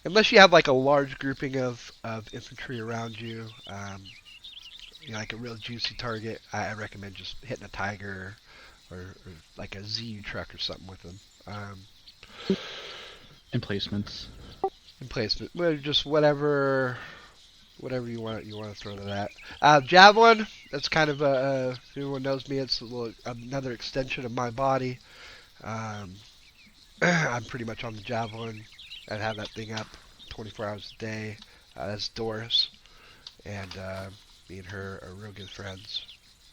unless you have like a large grouping of infantry around you, like a real juicy target, I recommend just hitting a Tiger or like a ZU truck or something with them. Emplacements. Emplacement, well, just whatever you want to throw to that. Javelin, that's kind of if anyone knows me, it's another extension of my body. Um, I'm pretty much on the Javelin. I have that thing up 24 hours a day. That's Doris, and me and her are real good friends.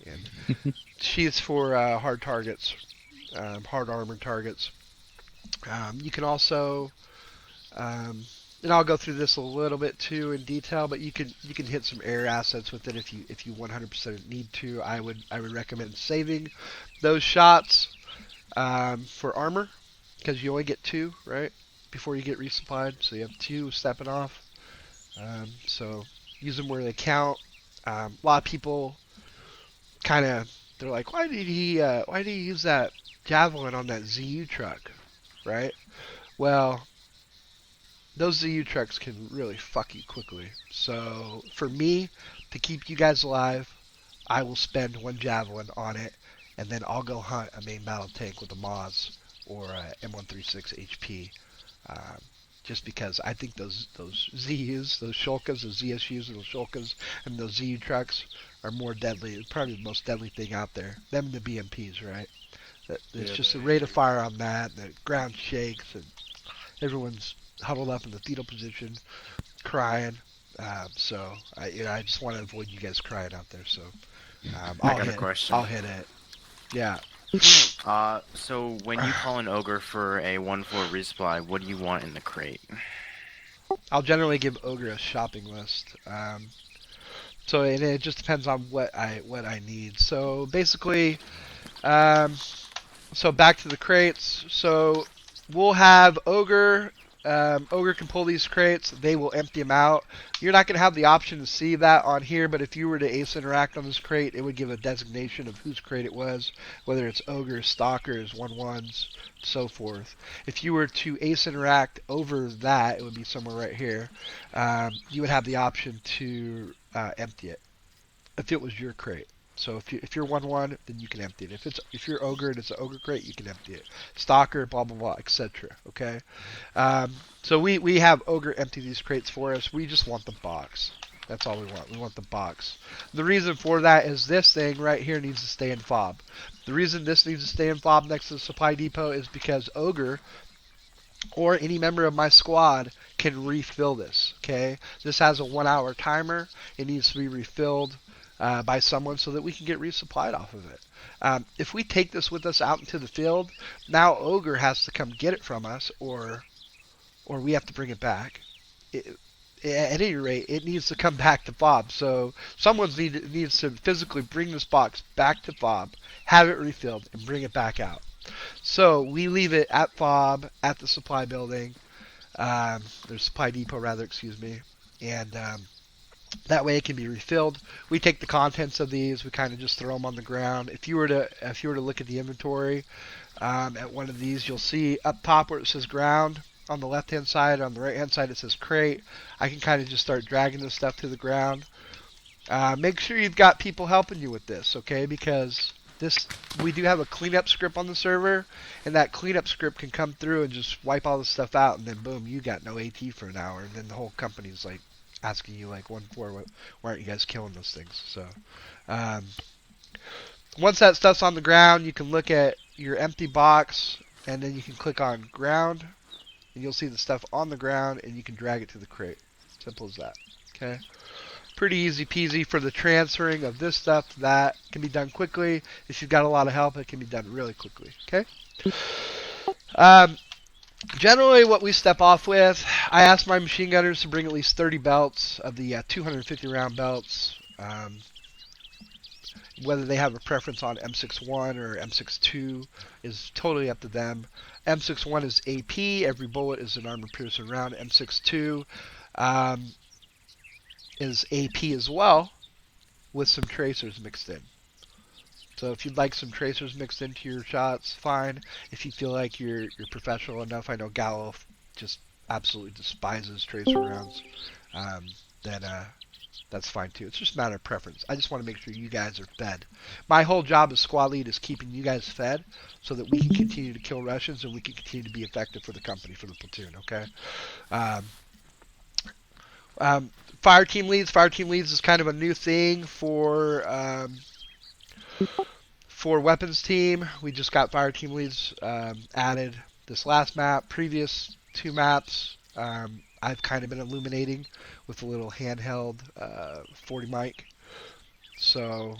And she's for hard targets, hard armor targets. You can also, um, and I'll go through this a little bit too in detail, but you can hit some air assets with it if you 100% need to. I would recommend saving those shots for armor because you only get two, right? Before you get resupplied, so you have two stepping off. So use them where they count. A lot of people kind of they're like, why did he use that javelin on that ZU truck, right? Well, those ZU trucks can really fuck you quickly. So for me, to keep you guys alive, I will spend one javelin on it, and then I'll go hunt a main battle tank with a Moz or a M136 HP. Um, just because I think those ZUs, those Shulkas, those ZSUs, and those Shulkas, and those ZU trucks are more deadly. Probably the most deadly thing out there. Them and the BMPs, right? It's Yeah, just they the rate of agree. fire on that. The ground shakes, and everyone's huddled up in the fetal position, crying. So I just want to avoid you guys crying out there. So I I'll got a hit, question. I'll hit it. Yeah. So when you call an ogre for a 1-4 resupply, what do you want in the crate? I'll generally give Ogre a shopping list. So it just depends on what I need. So basically, um, so back to the crates. So we'll have Ogre. Ogre can pull these crates. They will empty them out. You're not going to have the option to see that on here, but if you were to ace interact on this crate, it would give a designation of whose crate it was, whether it's Ogres, Stalkers, 1-1s, so forth. If you were to ace interact over that, it would be somewhere right here. You would have the option to empty it if it was your crate. So if you're 1-1, then you can empty it. If you're ogre and it's an ogre crate, you can empty it. Stalker, blah blah blah, etc. Okay. So we have ogre empty these crates for us. We just want the box. That's all we want. We want the box. The reason for that is this thing right here needs to stay in fob. The reason this needs to stay in fob next to the supply depot is because ogre or any member of my squad can refill this. Okay, this has a 1 hour timer. It needs to be refilled by someone so that we can get resupplied off of it. If we take this with us out into the field, now Ogre has to come get it from us, or we have to bring it back. It, at any rate, it needs to come back to Fob. So someone needs to physically bring this box back to Fob, have it refilled, and bring it back out. So we leave it at Fob at the supply building, the supply depot rather, excuse me, and that way it can be refilled. We take the contents of these, we kind of just throw them on the ground. If you were to look at the inventory at one of these, you'll see up top where it says ground. On the left hand side, on the right hand side, it says crate. I can kind of just start dragging this stuff to the ground. Make sure you've got people helping you with this, okay? Because this we do have a cleanup script on the server, and that cleanup script can come through and just wipe all this stuff out, and then boom, you got no AT for an hour, and then the whole company's like asking you like 1-4, why aren't you guys killing those things? So um, once that stuff's on the ground, you can look at your empty box, and then you can click on ground, and you'll see the stuff on the ground, and you can drag it to the crate. Simple as that. Okay. Pretty easy peasy for the transferring of this stuff to that. Can be done quickly. If you've got a lot of help, it can be done really quickly. Okay. Um, Generally, what we step off with, I ask my machine gunners to bring at least 30 belts of the 250 round belts. Whether they have a preference on M61 or M62 is totally up to them. M61 is AP. Every bullet is an armor piercing round. M62 um, is AP as well, with some tracers mixed in. So if you'd like some tracers mixed into your shots, fine. If you feel like you're professional enough, I know Gallo just absolutely despises tracer rounds, um, then that's fine too. It's just a matter of preference. I just want to make sure you guys are fed. My whole job as squad lead is keeping you guys fed so that we can continue to kill Russians and we can continue to be effective for the company, for the platoon, okay? Um, um, Fire team leads. Fire team leads is kind of a new thing for weapons team. We just got fire team leads added this last map. Previous two maps, I've kind of been illuminating with a little handheld 40 mic. So,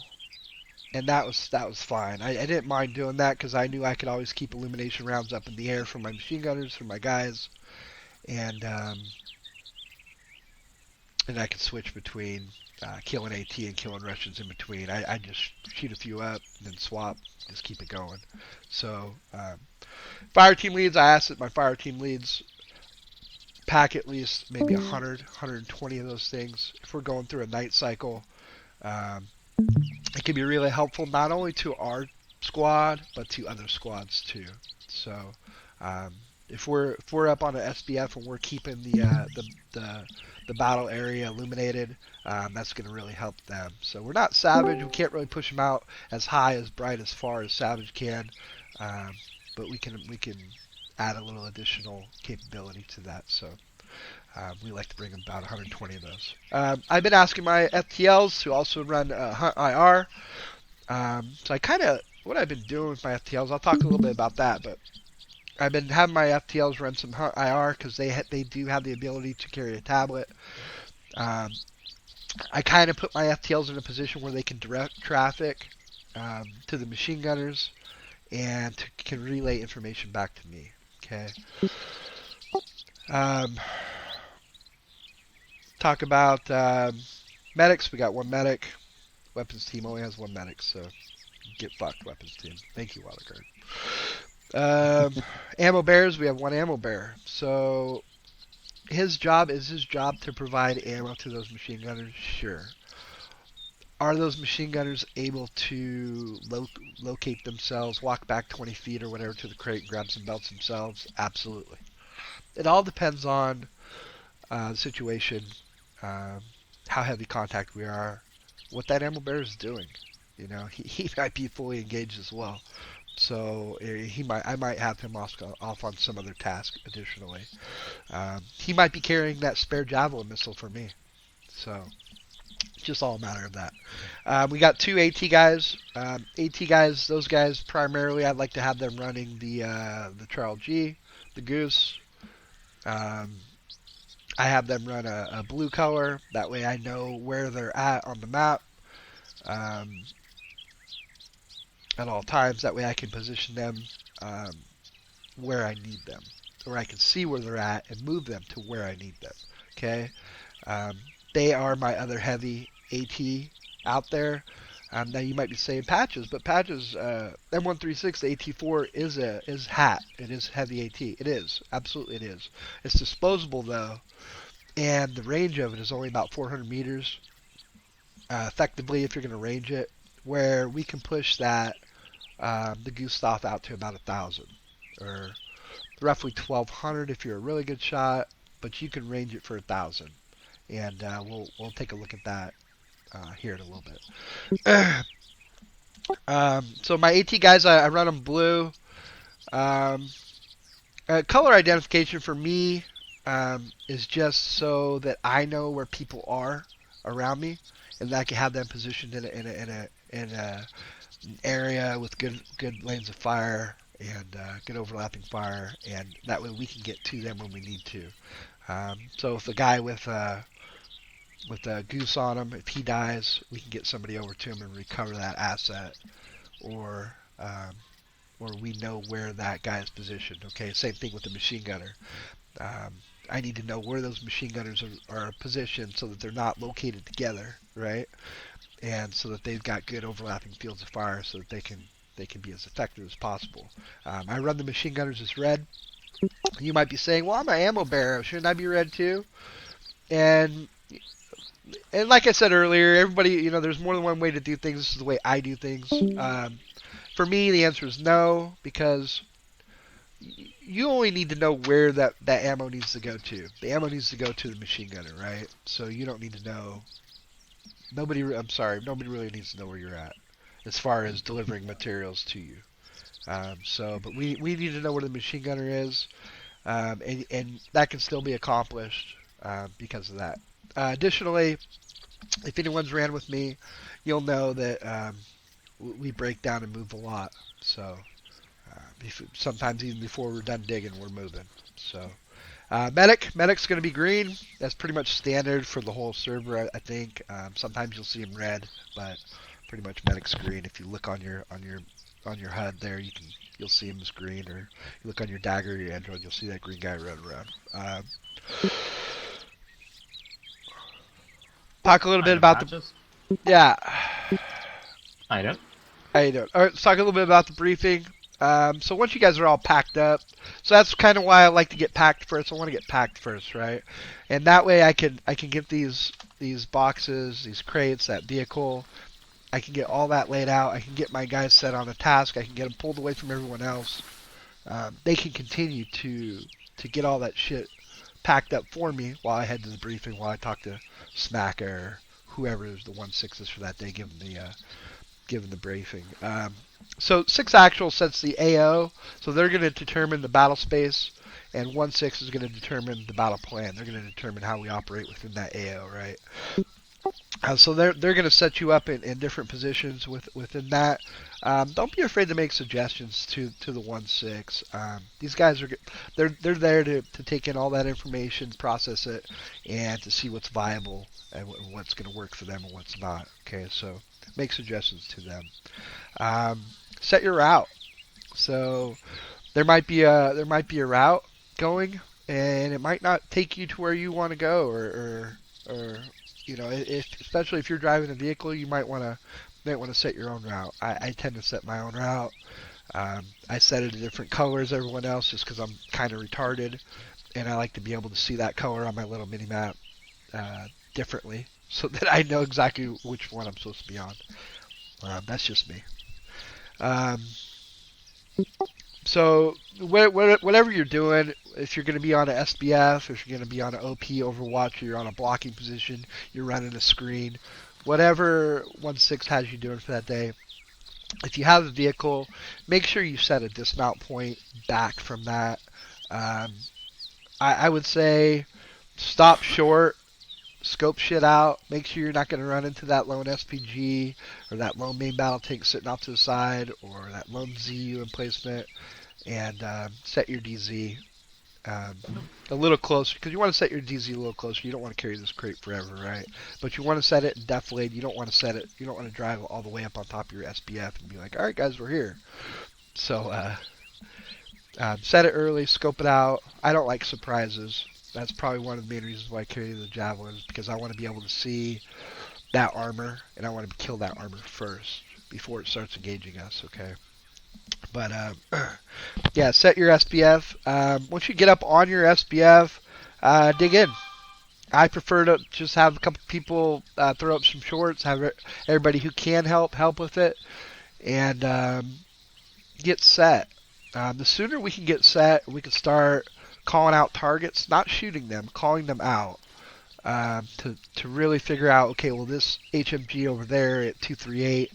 and that was fine. I didn't mind doing that because I knew I could always keep illumination rounds up in the air for my machine gunners, for my guys, and I could switch between killing AT and killing Russians in between. I just shoot a few up and then swap, just keep it going. So fire team leads, I asked that my fire team leads pack at least maybe 100, 120 of those things. If we're going through a night cycle, um, it can be really helpful not only to our squad but to other squads too. So um, if we're up on an SBF and we're keeping the battle area illuminated, that's going to really help them. So we're not Savage. We can't really push them out as high, as bright, as far as Savage can, um, but we can add a little additional capability to that. So we like to bring about 120 of those. I've been asking my FTLs to also run Hunt IR. So I kind of what I've been doing with my FTLs. I'll talk a little bit about that, but I've been having my FTLs run some Hunt IR because they do have the ability to carry a tablet. Um, I kind of put my FTLs in a position where they can direct traffic to the machine gunners and can relay information back to me. Okay. Um, talk about medics. We got one medic. Weapons team only has one medic, so get fucked, weapons team. Thank you, Wildcard. Ammo bears. We have one ammo bear. So his job is his job to provide ammo to those machine gunners. Sure. Are those machine gunners able to locate themselves, walk back 20 feet or whatever to the crate and grab some belts themselves? Absolutely. It all depends on the situation, um, how heavy contact we are, what that ammo bear is doing. You know, he might be fully engaged as well. So I might have him off on some other task additionally. He might be carrying that spare Javelin missile for me. So just all a matter of that. We got two AT guys. AT guys, those guys primarily, I'd like to have them running the Trial G, the Goose. Um, I have them run a blue color. That way I know where they're at on the map um, at all times. That way I can position them um, where I need them, or I can see where they're at and move them to where I need them. Okay, um, they are my other heavy AT out there. Now you might be saying patches, but patches M136 AT4 is hat. It is heavy AT. It is absolutely it is. It's disposable though, and the range of it is only about 400 meters. Effectively, if you're going to range it, where we can push that the Gustav out to about 1,000 or roughly 1,200 if you're a really good shot, but you can range it for 1,000, and we'll take a look at that here in a little bit. So my AT guys, I run them blue. Um, color identification for me is just so that I know where people are around me, and that I can have them positioned in a an area with good lanes of fire and good overlapping fire, and that way we can get to them when we need to. So if the guy with a goose on him, if he dies, we can get somebody over to him and recover that asset, or we know where that guy is positioned. Okay, same thing with the machine gunner. Um, I need to know where those machine gunners are positioned so that they're not located together, right? And so that they've got good overlapping fields of fire so that they can be as effective as possible. I run the machine gunners as red. You might be saying, "Well, I'm an ammo bearer. Shouldn't I be red too?" And like I said earlier, everybody, there's more than one way to do things. This is the way I do things. For me, the answer is no, because you only need to know where that ammo needs to go to. The ammo needs to go to the machine gunner, right? So you don't need to know. I'm sorry, nobody really needs to know where you're at as far as delivering materials to you. But we need to know where the machine gunner is, and that can still be accomplished because of that. Additionally, if anyone's ran with me, you'll know that we break down and move a lot. So sometimes even before we're done digging, we're moving. So medic's going to be green. That's pretty much standard for the whole server, I think. Sometimes you'll see him red, but pretty much medic's green. If you look on your HUD there, you'll see him as green, or you look on your dagger or your android, you'll see that green guy running around. Talk a little bit Item about the patches. yeah. Item. How you doing? All right, let's talk a little bit about the briefing. So once you guys are all packed up, so that's kind of why I like to get packed first. I want to get packed first, right? And that way I can get these boxes, these crates, that vehicle. I can get all that laid out. I can get my guys set on a task. I can get them pulled away from everyone else. They can continue to get all that shit packed up for me while I head to the briefing, while I talk to Smack or whoever is the 1/6 for that day, given the briefing. So 6 actual sets the AO, so they're going to determine the battle space, and 1/6 is going to determine the battle plan. They're going to determine how we operate within that AO, right? So they're going to set you up in different positions within that. Don't be afraid to make suggestions to the 1/6. These guys they're there to take in all that information, process it, and to see what's viable and what's going to work for them and what's not. Okay, so make suggestions to them. Set your route. So there might be a route going, and it might not take you to where you want to go, or especially if you're driving a vehicle, you might want to set your own route. I tend to set my own route. I set it in different colors everyone else just because I'm kind of retarded, and I like to be able to see that color on my little mini map differently, so that I know exactly which one I'm supposed to be on. That's just me. Um, so whatever you're doing, if you're going to be on an SBF, if you're going to be on an OP Overwatch, or you're on a blocking position, you're running a screen, whatever 1/6 has you doing for that day, if you have a vehicle, make sure you set a dismount point back from that. Um, I would say stop short, scope shit out, make sure you're not going to run into that lone SPG or that lone main battle tank sitting off to the side or that lone ZU emplacement, and set your DZ um, a little closer, because you want to set your DZ a little closer. You don't want to carry this crate forever, right? But you want to set it in defilade. You don't want to set it. You don't want to drive all the way up on top of your SBF and be like, "All right, guys, we're here." So set it early, scope it out. I don't like surprises. That's probably one of the main reasons why I carry the Javelins, because I want to be able to see that armor and I want to kill that armor first before it starts engaging us. Okay. But yeah, set your SPF. Once you get up on your SPF, dig in. I prefer to just have a couple people throw up some shorts, have everybody who can help with it, and get set. The sooner we can get set, we can start calling out targets, not shooting them, calling them out. To really figure out, okay, well, this HMG over there at 238,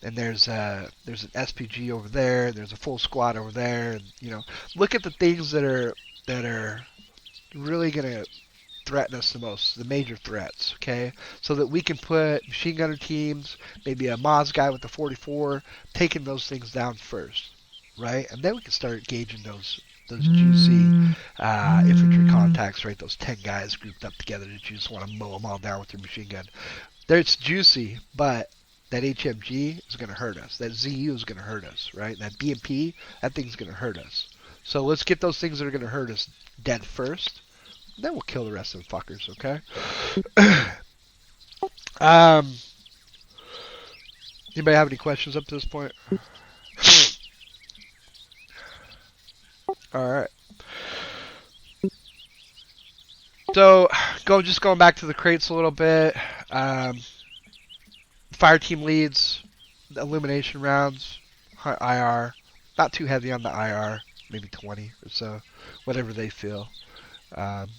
and there's an SPG over there, and there's a full squad over there, and look at the things that are really gonna threaten us the most, the major threats, okay, so that we can put machine gunner teams, maybe a Moz guy with the 44, taking those things down first, right, and then we can start engaging those juicy infantry contacts, right? Those 10 guys grouped up together that you just want to mow them all down with your machine gun. It's juicy, but that HMG is going to hurt us. That ZU is going to hurt us, right? That BMP, that thing's going to hurt us. So let's get those things that are going to hurt us dead first. Then we'll kill the rest of the fuckers, okay? Anybody have any questions up to this point? All right. So, going back to the crates a little bit. Fire team leads, illumination rounds, IR. Not too heavy on the IR. maybe 20 or so, whatever they feel. Um,